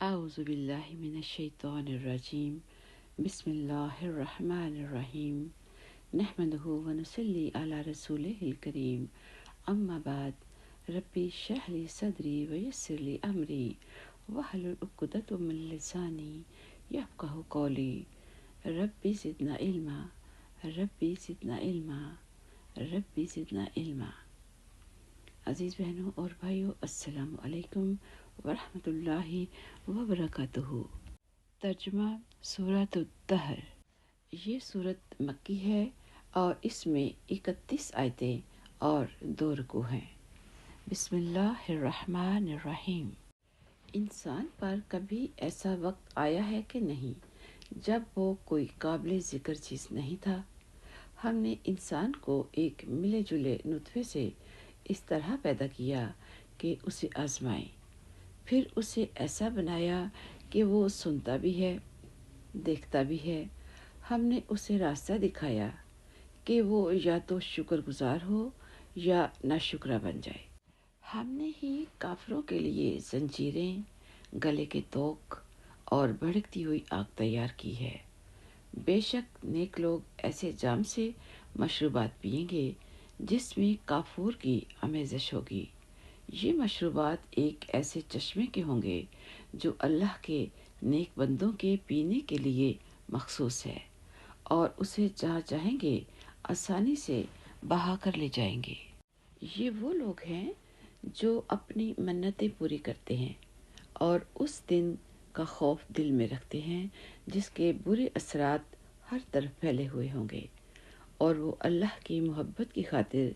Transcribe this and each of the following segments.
أعوذ بالله من الشيطان الرجيم بسم الله الرحمن الرحيم نحمده ونصلي على رسوله الكريم أما بعد ربي اشرح لي صدري ويسر لي أمري واحلل عقدة من لساني يفقهوا قولي ربي زدنا علما ربي زدنا علما ربی زدنا علما۔ عزیز بہنوں اور بھائیوں، السلام علیکم ورحمۃ اللہ وبرکاتہ۔ ترجمہ سورۃ الدہر۔ یہ سورت مکی ہے اور اس میں 31 آیتیں اور 2 رکوع ہیں۔ بسم اللہ الرحمن الرحیم۔ انسان پر کبھی ایسا وقت آیا ہے کہ نہیں جب وہ کوئی قابل ذکر چیز نہیں تھا۔ ہم نے انسان کو ایک ملے جلے نطفے سے اس طرح پیدا کیا کہ اسے آزمائیں، پھر اسے ایسا بنایا کہ وہ سنتا بھی ہے، دیکھتا بھی ہے۔ ہم نے اسے راستہ دکھایا کہ وہ یا تو شکر گزار ہو یا ناشکرا بن جائے۔ ہم نے ہی کافروں کے لیے زنجیریں، گلے کے توق اور بھڑکتی ہوئی آگ تیار کی ہے۔ بے شک نیک لوگ ایسے جام سے مشروبات پئیں گے جس میں کافور کی آمیزش ہوگی۔ یہ مشروبات ایک ایسے چشمے کے ہوں گے جو اللہ کے نیک بندوں کے پینے کے لیے مخصوص ہے، اور اسے جہاں چاہیں گے آسانی سے بہا کر لے جائیں گے۔ یہ وہ لوگ ہیں جو اپنی منتیں پوری کرتے ہیں اور اس دن کا خوف دل میں رکھتے ہیں جس کے برے اثرات ہر طرف پھیلے ہوئے ہوں گے، اور وہ اللہ کی محبت کی خاطر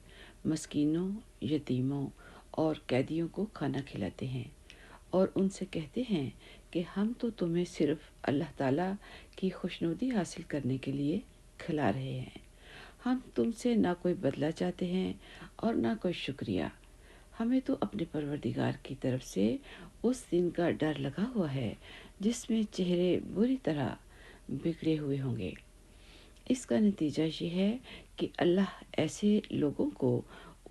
مسکینوں، یتیموں اور قیدیوں کو کھانا کھلاتے ہیں، اور ان سے کہتے ہیں کہ ہم تو تمہیں صرف اللہ تعالیٰ کی خوشنودی حاصل کرنے کے لیے کھلا رہے ہیں، ہم تم سے نہ کوئی بدلہ چاہتے ہیں اور نہ کوئی شکریہ۔ ہمیں تو اپنے پروردگار کی طرف سے اس دن کا ڈر لگا ہوا ہے جس میں چہرے بری طرح بگڑے ہوئے ہوں گے۔ اس کا نتیجہ یہ ہے کہ اللہ ایسے لوگوں کو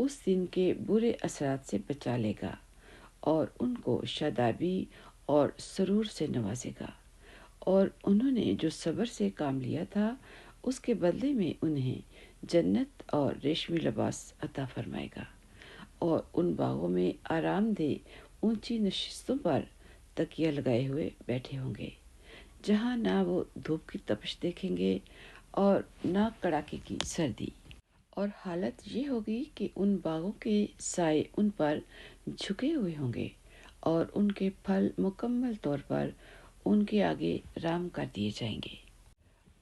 اس دن کے برے اثرات سے بچا لے گا اور ان کو شادابی اور سرور سے نوازے گا، اور انہوں نے جو صبر سے کام لیا تھا اس کے بدلے میں انہیں جنت اور ریشمی لباس عطا فرمائے گا، اور ان باغوں میں آرام دہ اونچی نشستوں پر تکیہ لگائے ہوئے بیٹھے ہوں گے، جہاں نہ وہ دھوپ کی تپش دیکھیں گے اور نہ کڑاکے کی سردی۔ اور حالت یہ ہوگی کہ ان باغوں کے سائے ان پر جھکے ہوئے ہوں گے، اور ان کے پھل مکمل طور پر ان کے آگے رام کر دیے جائیں گے،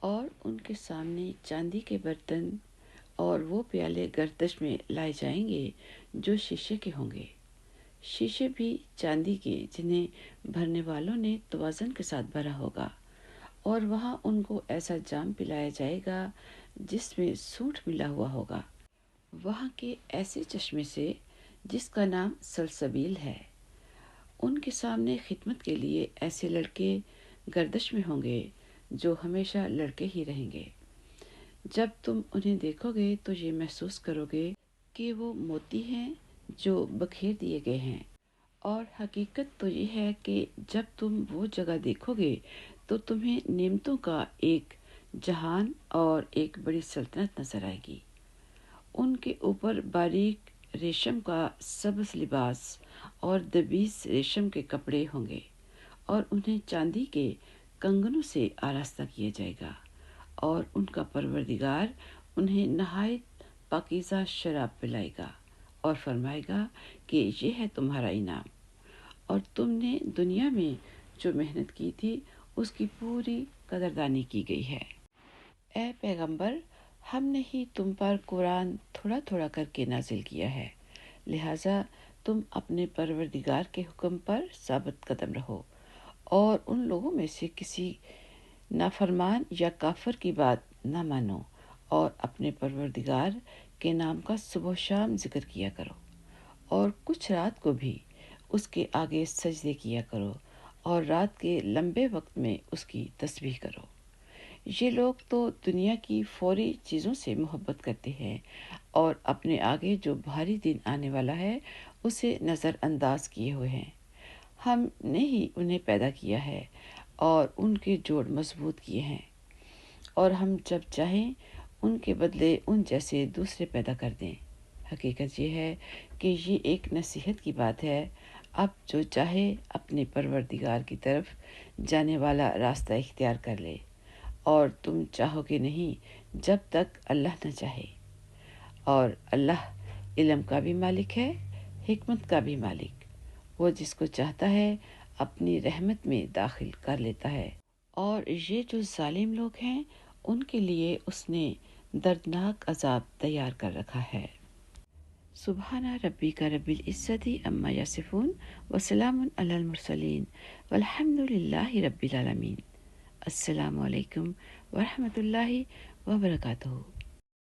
اور ان کے سامنے چاندی کے برتن اور وہ پیالے گردش میں لائے جائیں گے جو شیشے کے ہوں گے، شیشے بھی چاندی کے جنہیں بھرنے والوں نے توازن کے ساتھ بھرا ہوگا، اور وہاں ان کو ایسا جام پلایا جائے گا جس میں سونٹ ملا ہوا ہوگا، وہاں کے ایسے چشمے سے جس کا نام سلسبیل ہے۔ ان کے سامنے خدمت کے لیے ایسے لڑکے گردش میں ہوں گے جو ہمیشہ لڑکے ہی رہیں گے۔ جب تم انہیں دیکھو گے تو یہ محسوس کرو گے کہ وہ موتی ہیں جو بکھیر دیے گئے ہیں، اور حقیقت تو یہ ہے کہ جب تم وہ جگہ دیکھو گے تو تمہیں نعمتوں کا ایک جہان اور ایک بڑی سلطنت نظر آئے گی۔ ان کے اوپر باریک ریشم کا سبز لباس اور دبیز ریشم کے کپڑے ہوں گے، اور انہیں چاندی کے کنگنوں سے آراستہ کیا جائے گا، اور ان کا پروردگار انہیں نہایت پاکیزہ شراب پلائے گا اور فرمائے گا کہ یہ ہے تمہارا انعام، اور تم نے دنیا میں جو محنت کی تھی اس کی پوری قدردانی کی گئی ہے۔ اے پیغمبر، ہم نے ہی تم پر قرآن تھوڑا تھوڑا کر کے نازل کیا ہے، لہٰذا تم اپنے پروردگار کے حکم پر ثابت قدم رہو، اور ان لوگوں میں سے کسی نافرمان یا کافر کی بات نہ مانو، اور اپنے پروردگار کے نام کا صبح و شام ذکر کیا کرو، اور کچھ رات کو بھی اس کے آگے سجدے کیا کرو، اور رات کے لمبے وقت میں اس کی تسبیح کرو۔ یہ لوگ تو دنیا کی فوری چیزوں سے محبت کرتے ہیں اور اپنے آگے جو بھاری دن آنے والا ہے اسے نظر انداز کیے ہوئے ہیں۔ ہم نے ہی انہیں پیدا کیا ہے اور ان کے جوڑ مضبوط کیے ہیں، اور ہم جب چاہیں ان کے بدلے ان جیسے دوسرے پیدا کر دیں۔ حقیقت یہ ہے کہ یہ ایک نصیحت کی بات ہے۔ اب جو چاہے اپنے پروردگار کی طرف جانے والا راستہ اختیار کر لے، اور تم چاہو گے نہیں جب تک اللہ نہ چاہے۔ اور اللہ علم کا بھی مالک ہے، حکمت کا بھی مالک۔ وہ جس کو چاہتا ہے اپنی رحمت میں داخل کر لیتا ہے، اور یہ جو ظالم لوگ ہیں ان کے لیے اس نے دردناک عذاب تیار کر رکھا ہے۔ سبحان ربک رب العزت عما یصفون وسلام علی المرسلین والحمد للہ رب العالمین۔ السلام علیکم ورحمۃ اللہ وبرکاتہ۔